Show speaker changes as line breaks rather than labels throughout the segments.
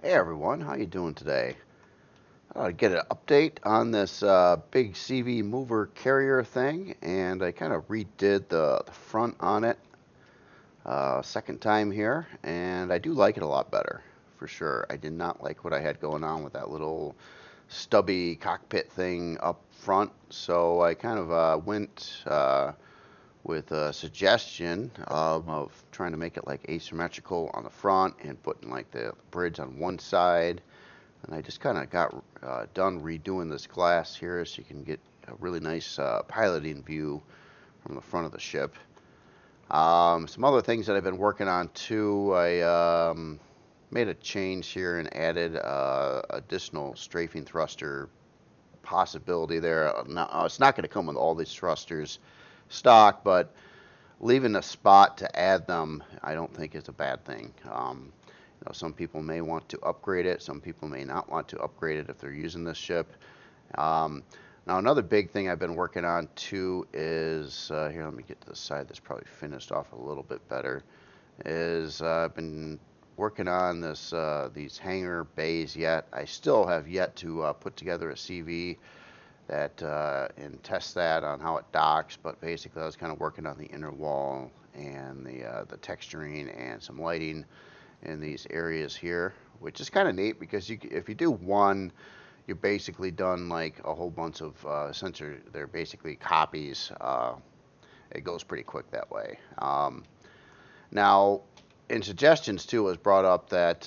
Hey everyone, how you doing today? I get an update on this big CV mover carrier thing, and I kind of redid the front on it second time here, and I do like it a lot better, for sure. I did not like what I had going on with that little stubby cockpit thing up front, so I kind of went with a suggestion of trying to make it like asymmetrical on the front and putting like the bridge on one side. And I just kind of got done redoing this glass here so you can get a really nice piloting view from the front of the ship. Some other things that I've been working on too, I made a change here and added additional strafing thruster possibility there. Now, it's not going to come with all these thrusters stock, but leaving a spot to add them, I don't think is a bad thing. Some people may want to upgrade it. Some people may not want to upgrade it if they're using this ship. Um, Now, another big thing I've been working on too is here. Let me get to the side that's probably finished off a little bit better. Is I've been working on these hangar bays yet. I still have yet to put together a CV that and test that on how it docks. But basically, I was kind of working on the inner wall and the texturing and some lighting in these areas here, which is kind of neat because if you do one, you're basically done like a whole bunch of sensor. They're basically copies. It goes pretty quick that way. Now, in suggestions too, it was brought up that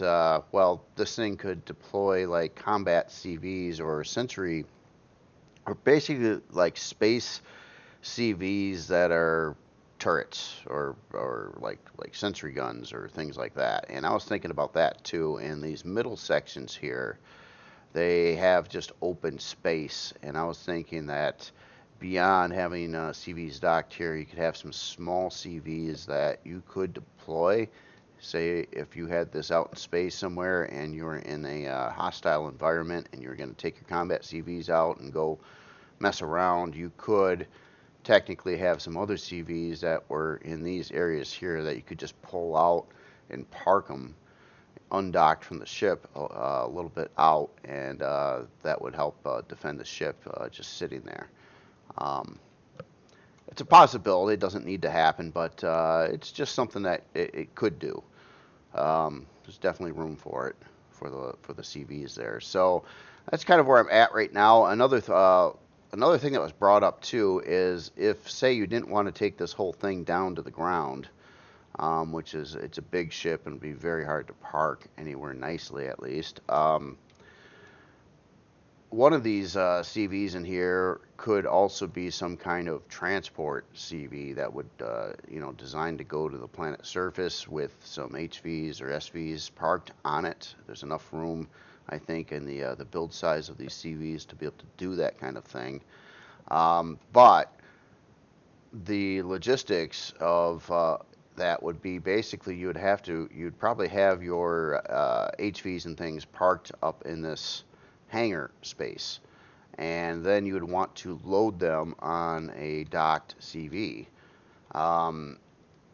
well, this thing could deploy like combat CVs or sensory, or basically like space CVs that are turrets or like sentry guns or things like that. And I was thinking about that too. In these middle sections here, they have just open space, and I was thinking that beyond having CVs docked here, you could have some small CVs that you could deploy. Say if you had this out in space somewhere and you were in a hostile environment and you're going to take your combat CVs out and go mess around, you could technically have some other CVs that were in these areas here that you could just pull out and park them undocked from the ship a little bit out, and that would help defend the ship just sitting there. Um, it's a possibility. It doesn't need to happen, but it's just something that it could do. There's definitely room for it for the CVs there. So that's kind of where I'm at right now. Another thing that was brought up too is if say you didn't want to take this whole thing down to the ground, which is it's a big ship and be very hard to park anywhere nicely at least. One of these CVs in here could also be some kind of transport CV that would, designed to go to the planet surface with some HVs or SVs parked on it. There's enough room, I think, in the build size of these CVs to be able to do that kind of thing. But the logistics of that would be basically you'd probably have your HVs and things parked up in this hangar space, and then you would want to load them on a docked CV. Um,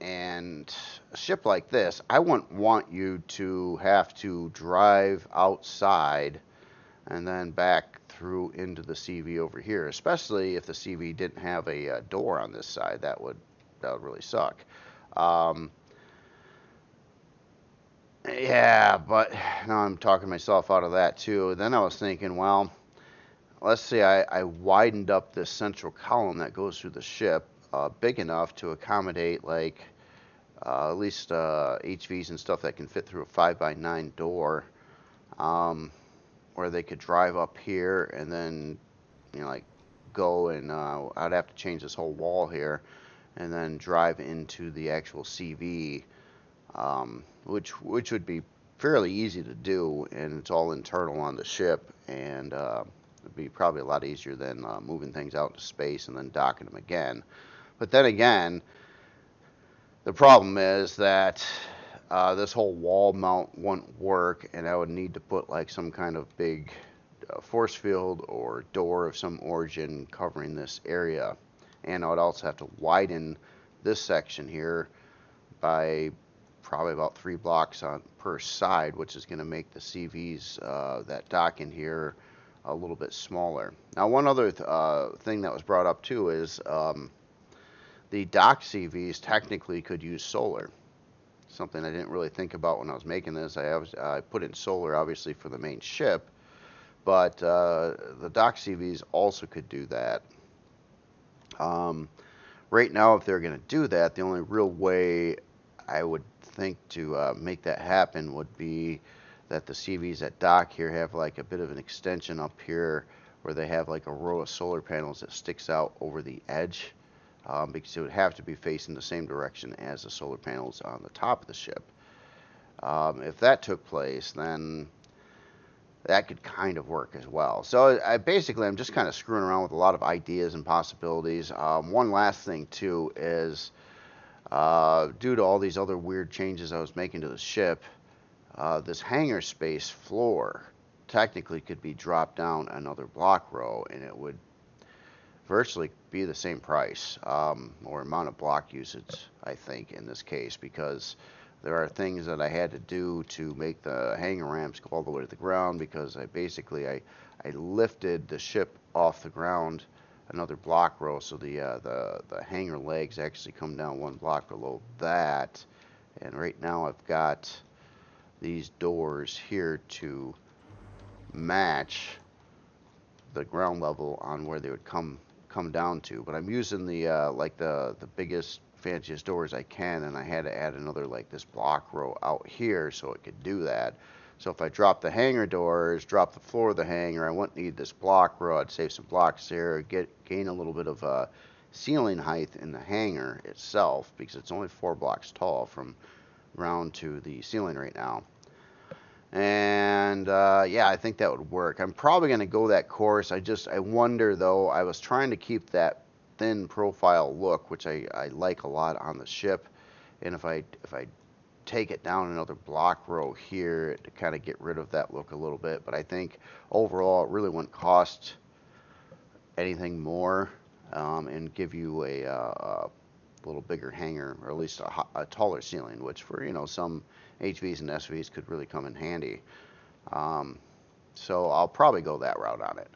and a ship like this, I wouldn't want you to have to drive outside and then back through into the CV over here, especially if the CV didn't have a door on this side. That would really suck. Um, yeah, but now I'm talking myself out of that too. Then I was thinking, well, let's say I widened up this central column that goes through the ship big enough to accommodate like at least HVs and stuff that can fit through a 5x9 door, um, where they could drive up here and then, like go and I'd have to change this whole wall here and then drive into the actual CV, which would be fairly easy to do, and it's all internal on the ship, and it'd be probably a lot easier than moving things out into space and then docking them again. But then again, the problem is that this whole wall mount wouldn't work, and I would need to put like some kind of big force field or door of some origin covering this area. And I would also have to widen this section here by probably about 3 blocks on per side, which is going to make the CVs that dock in here a little bit smaller. Now, one other thing that was brought up too is the dock CVs technically could use solar. Something I didn't really think about when I was making this. I put in solar obviously for the main ship, but the dock CVs also could do that. Right now, if they're going to do that, the only real way I would think to make that happen would be that the CVs at dock here have like a bit of an extension up here where they have like a row of solar panels that sticks out over the edge, because it would have to be facing the same direction as the solar panels on the top of the ship. If that took place, then that could kind of work as well. So I'm just kind of screwing around with a lot of ideas and possibilities. One last thing too is due to all these other weird changes I was making to the ship, this hangar space floor technically could be dropped down another block row, and it would virtually be the same price, or amount of block usage, I think, in this case, because there are things that I had to do to make the hangar ramps go all the way to the ground, because I lifted the ship off the ground another block row, so the hangar legs actually come down one block below that. And right now I've got these doors here to match the ground level on where they would come down to, but I'm using the like the biggest fanciest doors I can, and I had to add another like this block row out here so it could do that. So if I drop the hangar doors, drop the floor of the hangar, I wouldn't need this block row. I'd save some blocks there, gain a little bit of ceiling height in the hangar itself, because it's only 4 blocks tall from ground to the ceiling right now. And yeah, I think that would work. I'm probably going to go that course. I wonder though, I was trying to keep that thin profile look, which I like a lot on the ship. And if I take it down another block row here to kind of get rid of that look a little bit, but I think overall it really wouldn't cost anything more, and give you a little bigger hangar, or at least a taller ceiling, which for some HVs and SVs could really come in handy. So I'll probably go that route on it.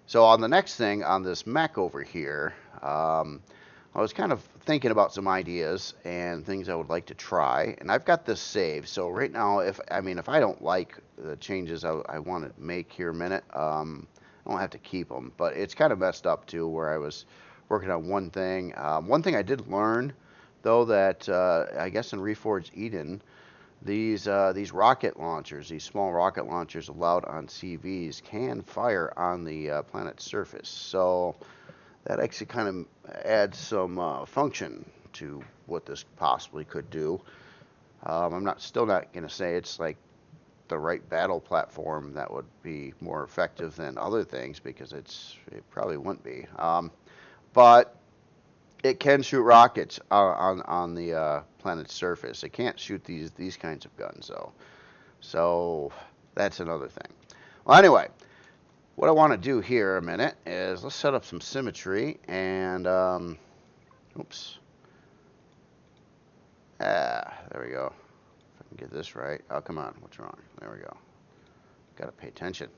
So on the next thing on this mech over here, I was kind of thinking about some ideas and things I would like to try, and I've got this saved. So right now, if I don't like the changes I want to make here in a minute, I don't have to keep them. But it's kind of messed up too, where I was working on one thing. One thing I did learn, though, that I guess in Reforged Eden, these rocket launchers, these small rocket launchers allowed on CVs, can fire on the planet's surface. So that actually kind of adds some function to what this possibly could do. I'm still not going to say it's like the right battle platform that would be more effective than other things, because it probably wouldn't be. But it can shoot rockets on the planet's surface. It can't shoot these kinds of guns, though. So that's another thing. Well, anyway, what I want to do here a minute is let's set up some symmetry, and oops. There we go. If I can get this right. Oh, come on. What's wrong? There we go. Got to pay attention.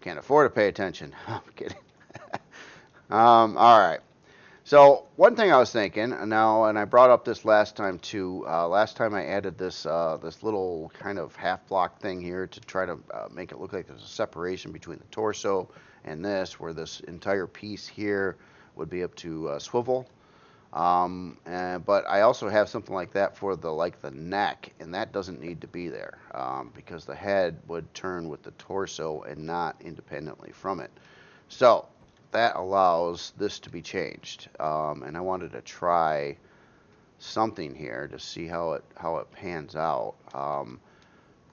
Can't afford to pay attention. I'm kidding. All right. So one thing I was thinking now, and I brought up this last time too. Last time I added this little kind of half block thing here to try to make it look like there's a separation between the torso and this, where this entire piece here would be up to swivel. But I also have something like that for the neck, and that doesn't need to be there, because the head would turn with the torso and not independently from it. So that allows this to be changed, and I wanted to try something here to see how it pans out.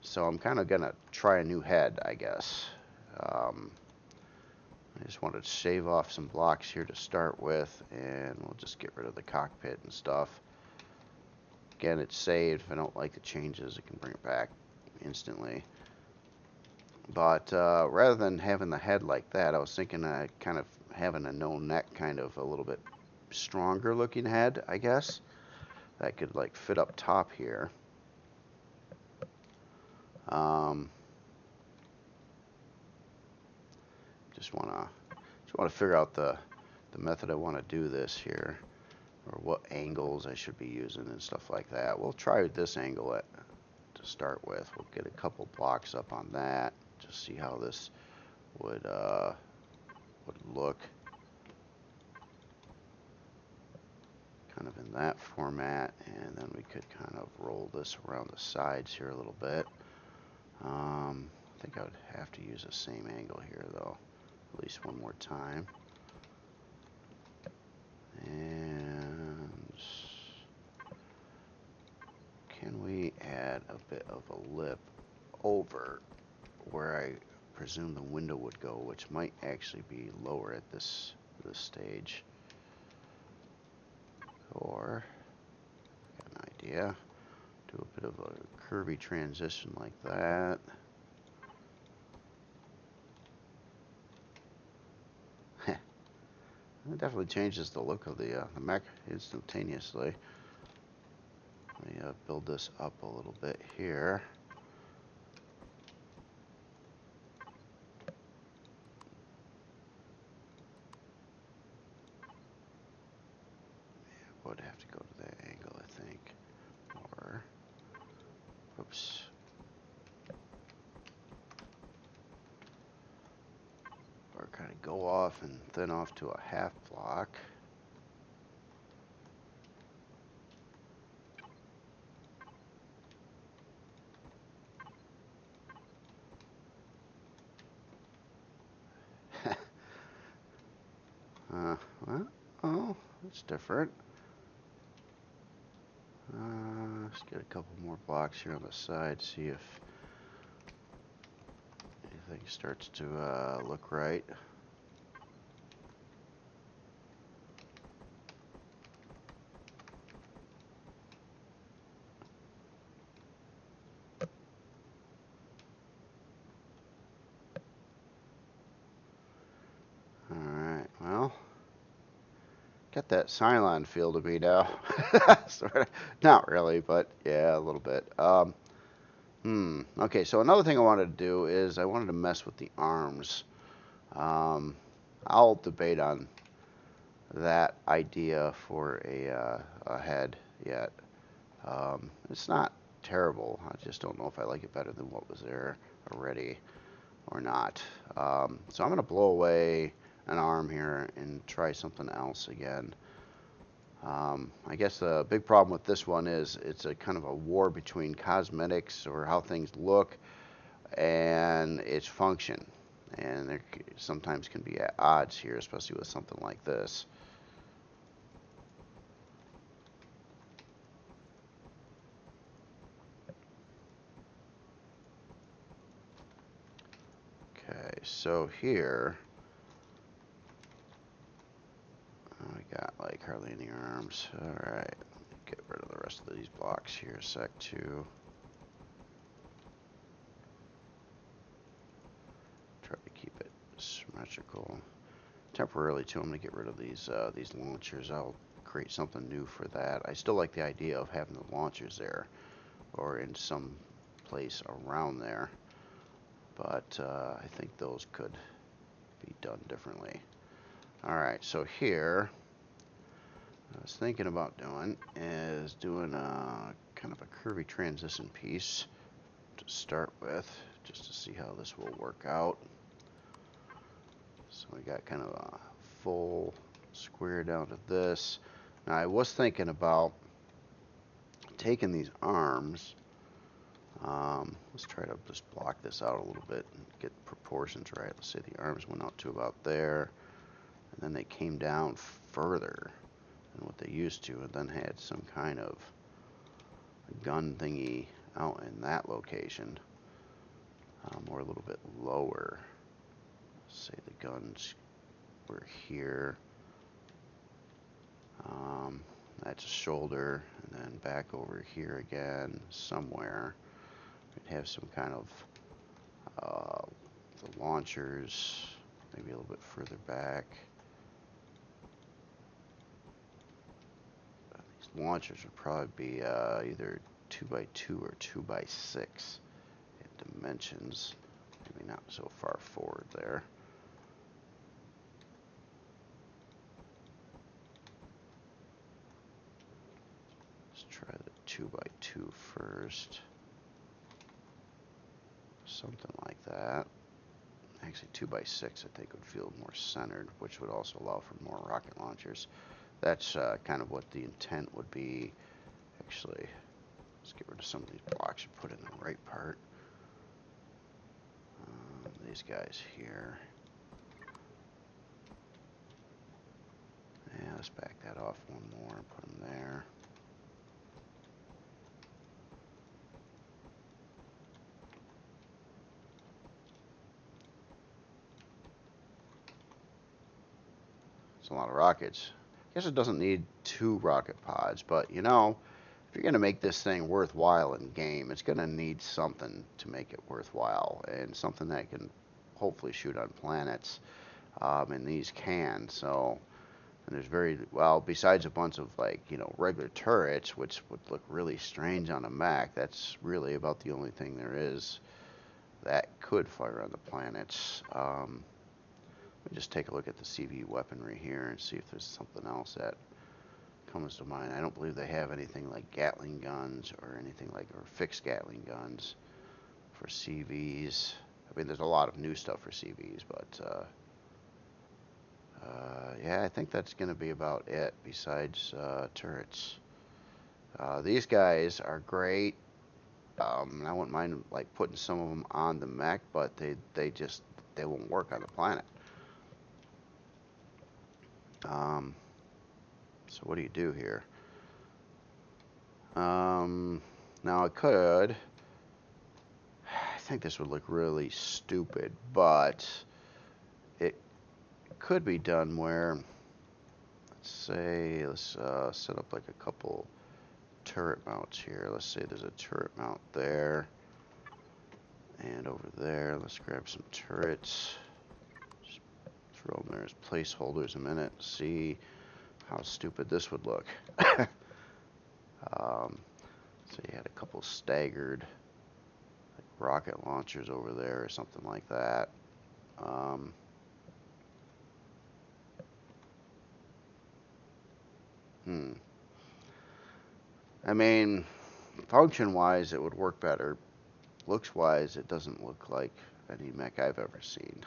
So I'm kind of gonna try a new head, I guess. I just wanted to shave off some blocks here to start with, and we'll just get rid of the cockpit and stuff. Again, it's saved. If I don't like the changes, I can bring it back instantly. But rather than having the head like that, I was thinking kind of having a no neck, kind of a little bit stronger looking head, I guess. That could like fit up top here. Um, just want to figure out the method I want to do this here, or what angles I should be using and stuff like that. We'll try this angle to start with. We'll get a couple blocks up on that, just see how this would look, kind of in that format, and then we could kind of roll this around the sides here a little bit. I think I would have to use the same angle here though, at least one more time. And can we add a bit of a lip over where I presume the window would go, which might actually be lower at this stage. Or, got an idea, do a bit of a curvy transition like that. It definitely changes the look of the mech instantaneously. Let me build this up a little bit here. Yeah, would have to go to that angle, I think. Or, oops. Or kind of go off and thin off to a half block. Well, oh, that's different. Let's get a couple more blocks here on the side, see if anything starts to look right. Alright, well, got that Cylon feel to me now. Sort of, not really, but yeah, a little bit. Okay, so another thing I wanted to do is I wanted to mess with the arms. I'll debate on that idea for a head yet. It's not terrible. I just don't know if I like it better than what was there already or not. So I'm going to blow away an arm here and try something else again. I guess the big problem with this one is it's a kind of a war between cosmetics or how things look and its function. And there sometimes can be at odds here, especially with something like this. Okay, so here we got like hardly any arms. Alright, get rid of the rest of these blocks here a sec too. Try to keep it symmetrical. Temporarily too, I'm going to get rid of these launchers. I'll create something new for that. I still like the idea of having the launchers there or in some place around there, but I think those could be done differently. Alright, so here what I was thinking about doing is doing a kind of a curvy transition piece to start with, just to see how this will work out. So we got kind of a full square down to this. Now I was thinking about taking these arms. Let's try to just block this out a little bit and get proportions right. Let's say the arms went out to about there, and then they came down further than what they used to, and then had some kind of gun thingy out in that location, or a little bit lower. Say the guns were here. That's a shoulder, and then back over here again somewhere. We'd have some kind of the launchers maybe a little bit further back. These launchers would probably be either 2x2 or 2x6 in dimensions. Maybe not so far forward there. Let's try the 2x2 first. Something like that. Actually, 2x6 I think would feel more centered, which would also allow for more rocket launchers. That's kind of what the intent would be. Actually, let's get rid of some of these blocks and put in the right part. These guys here. Yeah, let's back that off one more and put them there. It's a lot of rockets. I guess it doesn't need 2 rocket pods, but you know, if you're going to make this thing worthwhile in game, it's going to need something to make it worthwhile, and something that can hopefully shoot on planets, and these can. So, and there's very, well, besides a bunch of, like, you know, regular turrets, which would look really strange on a Mech, that's really about the only thing there is that could fire on the planets. Let me just take a look at the CV weaponry here and see if there's something else that comes to mind. I don't believe they have anything like Gatling guns or anything like, or fixed Gatling guns for CVs. I mean, there's a lot of new stuff for CVs, but yeah, I think that's going to be about it besides turrets. These guys are great. I wouldn't mind like putting some of them on the Mech, but they won't work on the planet. So what do you do here? Now I could. I think this would look really stupid, but it could be done where, let's set up like a couple turret mounts here. Let's say there's a turret mount there, and over there, let's grab some turrets. Just throw them there as placeholders a minute. See how stupid this would look. So you had a couple staggered like rocket launchers over there or something like that. I mean, function-wise, it would work better. Looks-wise, it doesn't look like any Mech I've ever seen.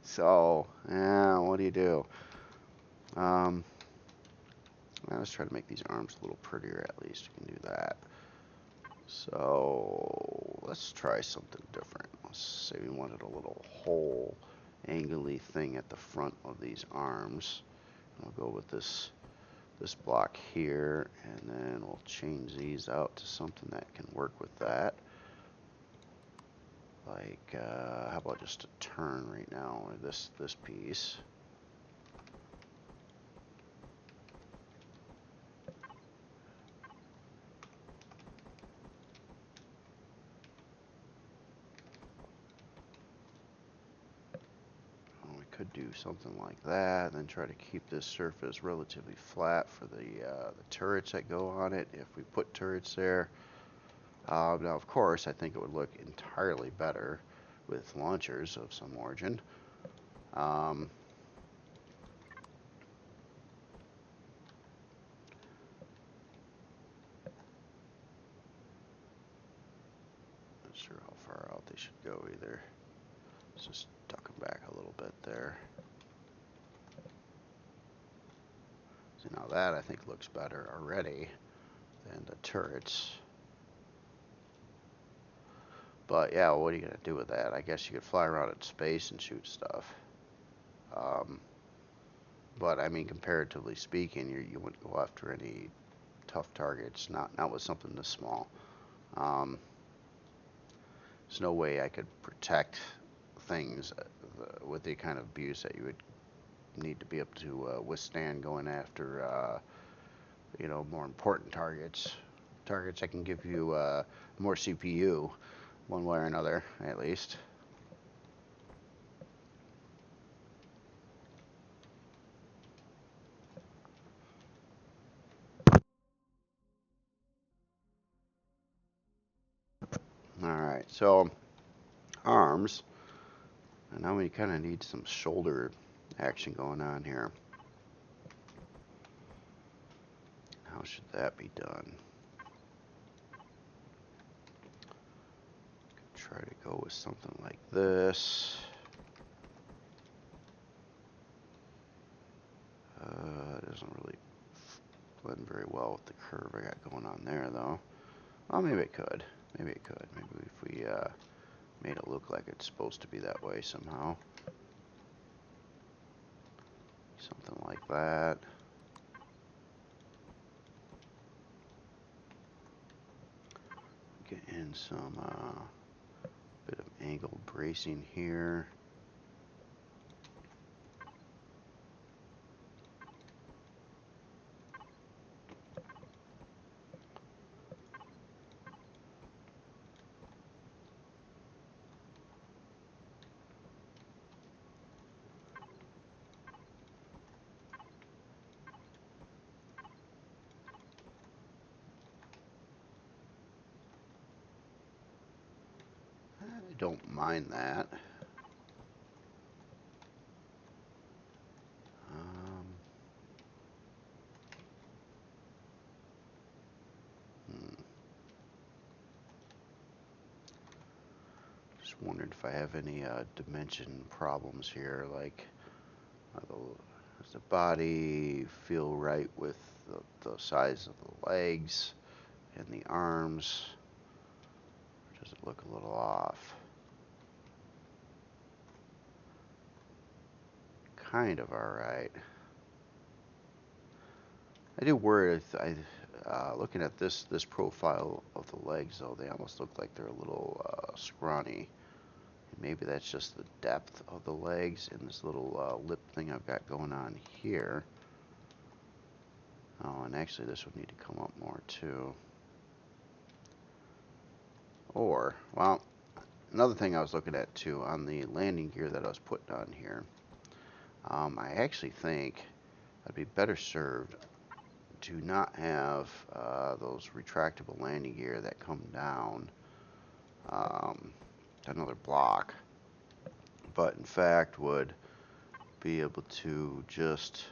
So, yeah, what do you do? Well, let's try to make these arms a little prettier at least. We can do that. So, let's try something different. Let's say we wanted a little hole, angly thing at the front of these arms. We'll go with this block here, and then we'll change these out to something that can work with that. Like, how about just a turn right now, or this piece. We could do something like that, and then try to keep this surface relatively flat for the turrets that go on it, if we put turrets there. Now, of course, I think it would look entirely better with launchers of some origin. Not sure how far out they should go either. Let's just duck them back a little bit there. So now that I think looks better already than the turrets. But yeah, what are you going to do with that? I guess you could fly around in space and shoot stuff. But I mean, comparatively speaking, you wouldn't go after any tough targets, not with something this small. There's no way I could protect things with the kind of abuse that you would need to be able to withstand going after, you know, more important targets. Targets that can give you more CPU, one way or another, at least. Alright. So arms, and now we kind of need some shoulder action going on here. How should that be done? Try to go with something like this. It doesn't really blend very well with the curve I got going on there, though. Well, maybe it could. Maybe it could. Maybe if we made it look like it's supposed to be that way somehow. Something like that. Get in some bit of angled bracing here. I don't mind that. Just wondered if I have any dimension problems here, like does the body feel right with the size of the legs and the arms? Or does it look a little off? Kind of alright. I do worry, looking at this profile of the legs, though, they almost look like they're a little scrawny. Maybe that's just the depth of the legs and this little lip thing I've got going on here. Oh, and actually this would need to come up more too. Or, well, another thing I was looking at too, on the landing gear that I was putting on here, I actually think I'd be better served to not have those retractable landing gear that come down to another block, but in fact would be able to just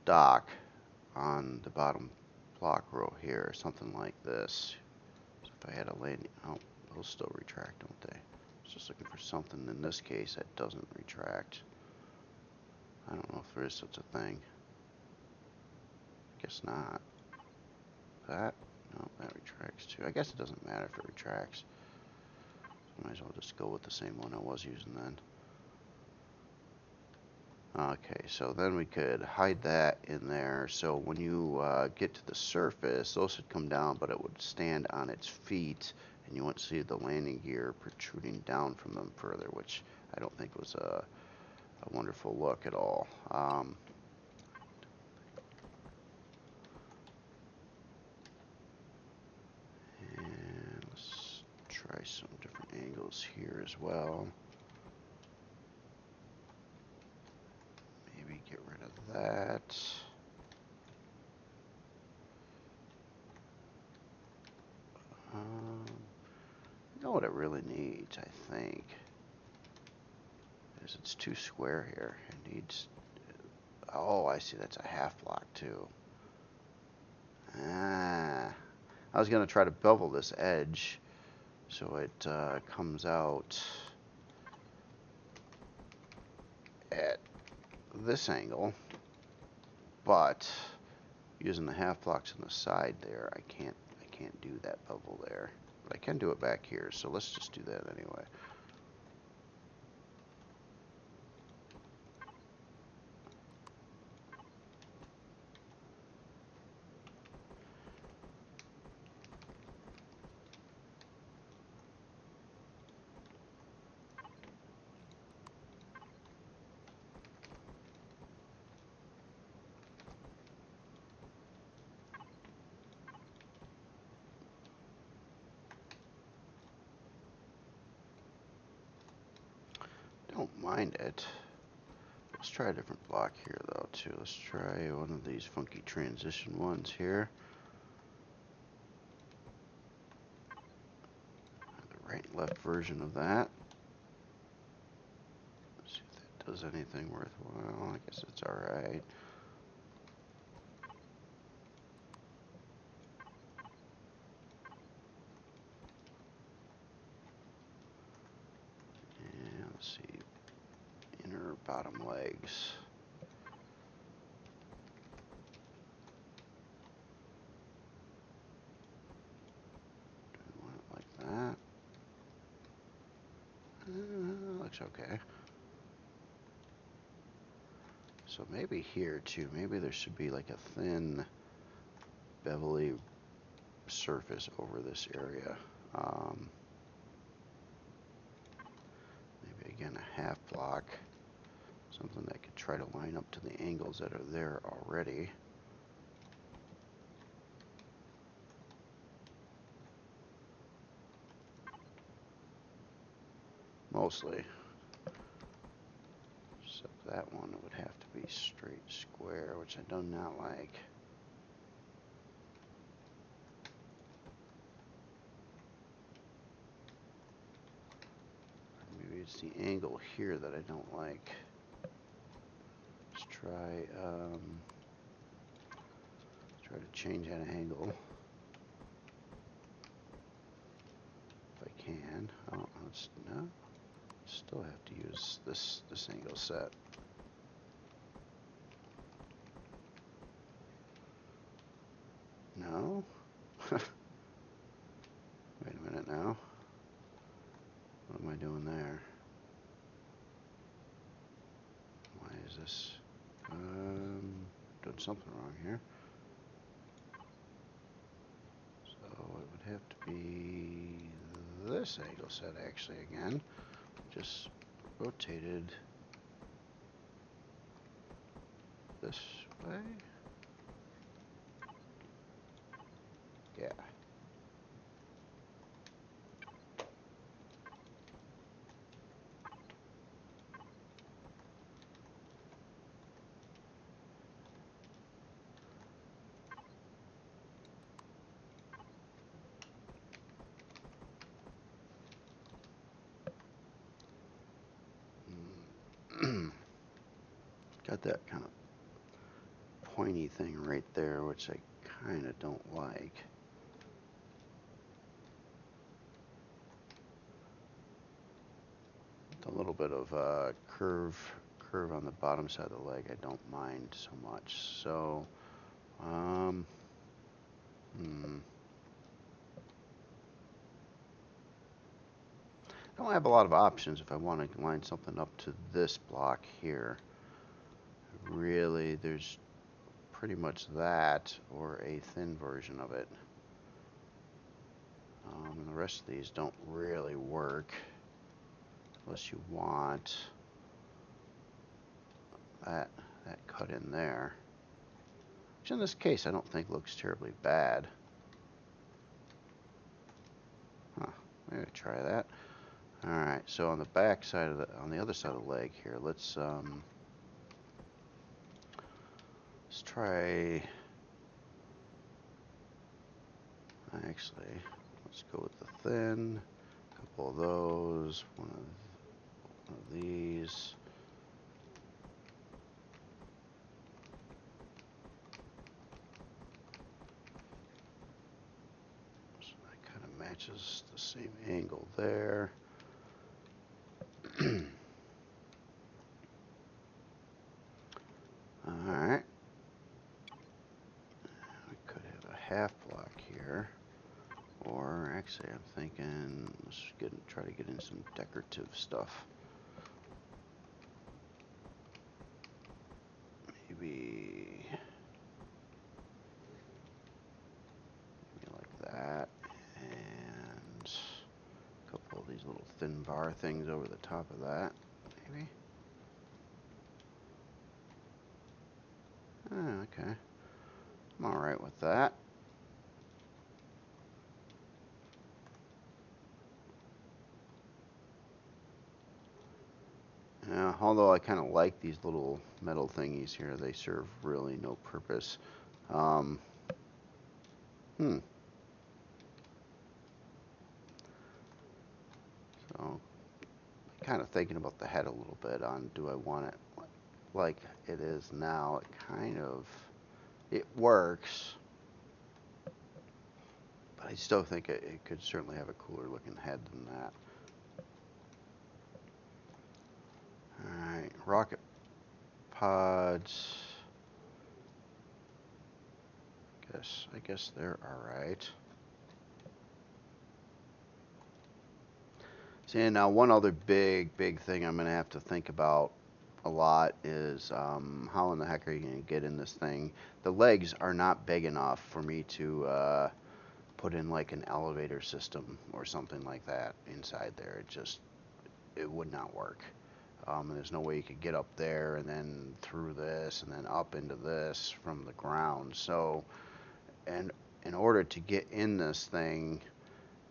dock on the bottom block row here, something like this. So if I had a landing, oh, those still retract, don't they? I was just looking for something in this case that doesn't retract. I don't know if there is such a thing. Guess not. That? No, that retracts too. I guess it doesn't matter if it retracts. So might as well just go with the same one I was using then. Okay, so then we could hide that in there. So when you get to the surface, those would come down, but it would stand on its feet, and you wouldn't see the landing gear protruding down from them further, which I don't think was a wonderful look at all. And let's try some different angles here as well. Maybe get rid of that. You know what it really needs, I think, is it's too square here. It needs, oh, I see, that's a half block too. I was going to try to bevel this edge so it comes out at this angle, but using the half blocks on the side there, I can't do that bevel there. But I can do it back here, so let's just do that anyway. Don't mind it. Let's try a different block here though too. Let's try one of these funky transition ones here. The left version of that. Let's see if that does anything worthwhile. I guess it's alright. And let's see, inner bottom legs. Do we want it like that? Looks okay. So maybe here too, maybe there should be like a thin bevelly surface over this area. Maybe again a half block, something that could try to line up to the angles that are there already. Mostly. Except that one would have to be straight square, which I do not like. Maybe it's the angle here that I don't like. Let's try to change that angle. If I can. Oh, no. Still have to use this angle set. No? Wait a minute now. What am I doing there? Why is this? Doing something wrong here. So it would have to be this angle set actually again. Just rotated this way. Yeah. Got that kind of pointy thing right there, which I kind of don't like. A little bit of curve on the bottom side of the leg I don't mind so much. So I don't have a lot of options if I want to line something up to this block here. Really, there's pretty much that or a thin version of it. And the rest of these don't really work unless you want that cut in there, which in this case I don't think looks terribly bad. Huh, maybe try that. All right, so on the back side of on the other side of the leg here, let's try. Actually, let's go with the thin. A couple of those. One of these. So that kind of matches the same angle there. Alright. We could have a half block here. Or actually I'm thinking let's try to get in some decorative stuff. Maybe like that. And a couple of these little thin bar things over the top of that. Maybe. Okay. I'm alright with that. Although I kind of like these little metal thingies here, they serve really no purpose. So kind of thinking about the head a little bit on, do I want it like it is now? It works, but I still think it could certainly have a cooler looking head than that. Alright, rocket pods. I guess they're alright. See, now one other big thing I'm going to have to think about a lot is how in the heck are you going to get in this thing? The legs are not big enough for me to put in like an elevator system or something like that inside there. It would not work. There's no way you could get up there and then through this and then up into this from the ground. So, and in order to get in this thing,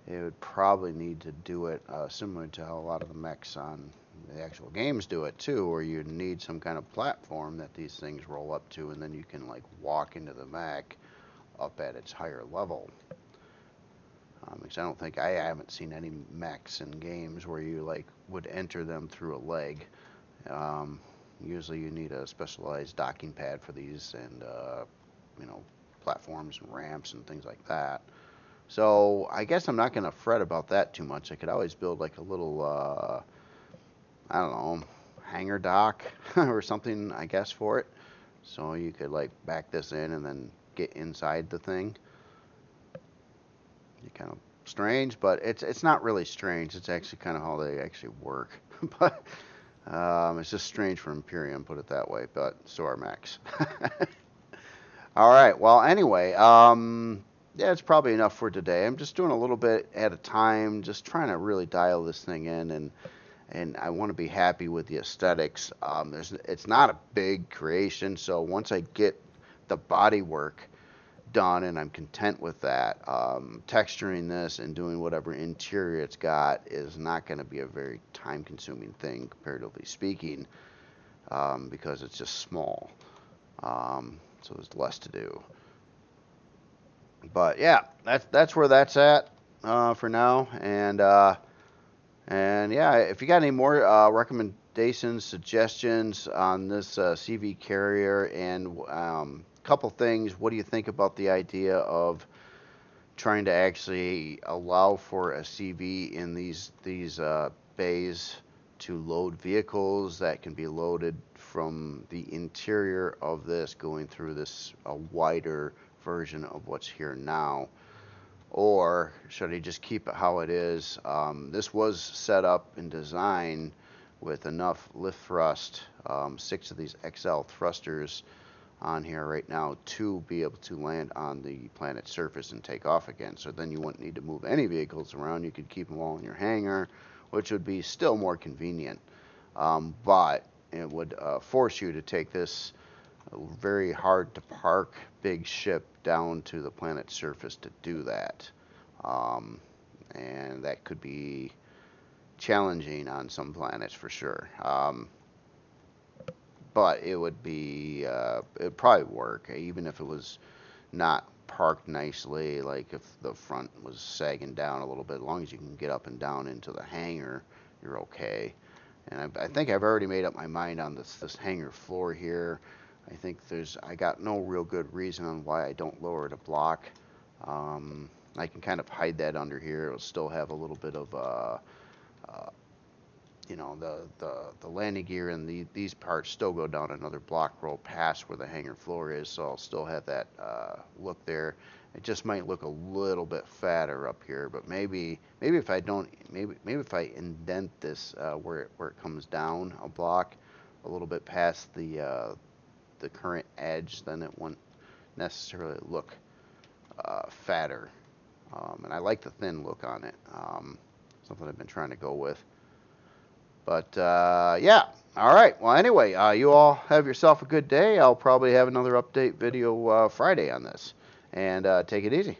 it would probably need to do it similar to how a lot of the mechs on the actual games do it too, where you need some kind of platform that these things roll up to, and then you can like walk into the mech up at its higher level. Because I haven't seen any mechs in games where you like would enter them through a leg. Usually you need a specialized docking pad for these, and platforms and ramps and things like that. So I guess I'm not going to fret about that too much. I could always build like a little, I don't know, hangar dock or something, I guess, for it. So you could like back this in and then get inside the thing. Kind of strange, but it's not really strange. It's actually kind of how they actually work. But it's just strange for Empyrion, put it that way. But so are mechs. All right. Well, anyway, yeah, it's probably enough for today. I'm just doing a little bit at a time, just trying to really dial this thing in, and I want to be happy with the aesthetics. It's not a big creation, so once I get the body work done and I'm content with that, texturing this and doing whatever interior it's got is not going to be a very time-consuming thing, comparatively speaking, because it's just small. So there's less to do. But yeah, that's where that's at for now. And yeah, if you got any more recommendations, suggestions on this CV carrier, and couple things, what do you think about the idea of trying to actually allow for a CV in these bays to load vehicles that can be loaded from the interior of this, going through this wider version of what's here now? Or should I just keep it how it is? This was set up in design with enough lift thrust, 6 of these XL thrusters on here right now, to be able to land on the planet's surface and take off again. So then you wouldn't need to move any vehicles around. You could keep them all in your hangar, which would be still more convenient. But it would force you to take this very hard to park big ship down to the planet's surface to do that. And that could be challenging on some planets for sure. But it would be, it'd probably work, even if it was not parked nicely, like if the front was sagging down a little bit. As long as you can get up and down into the hangar, you're okay. And I think I've already made up my mind on this hangar floor here. I think I got no real good reason on why I don't lower it a block. I can kind of hide that under here. It'll still have a little bit of the landing gear and these parts still go down another block row past where the hangar floor is, so I'll still have that look there. It just might look a little bit fatter up here, but maybe if I don't, maybe if I indent this where it comes down a block a little bit past the current edge, then it won't necessarily look fatter. And I like the thin look on it. Something I've been trying to go with. But yeah, all right. Well, anyway, you all have yourself a good day. I'll probably have another update video Friday on this. And take it easy.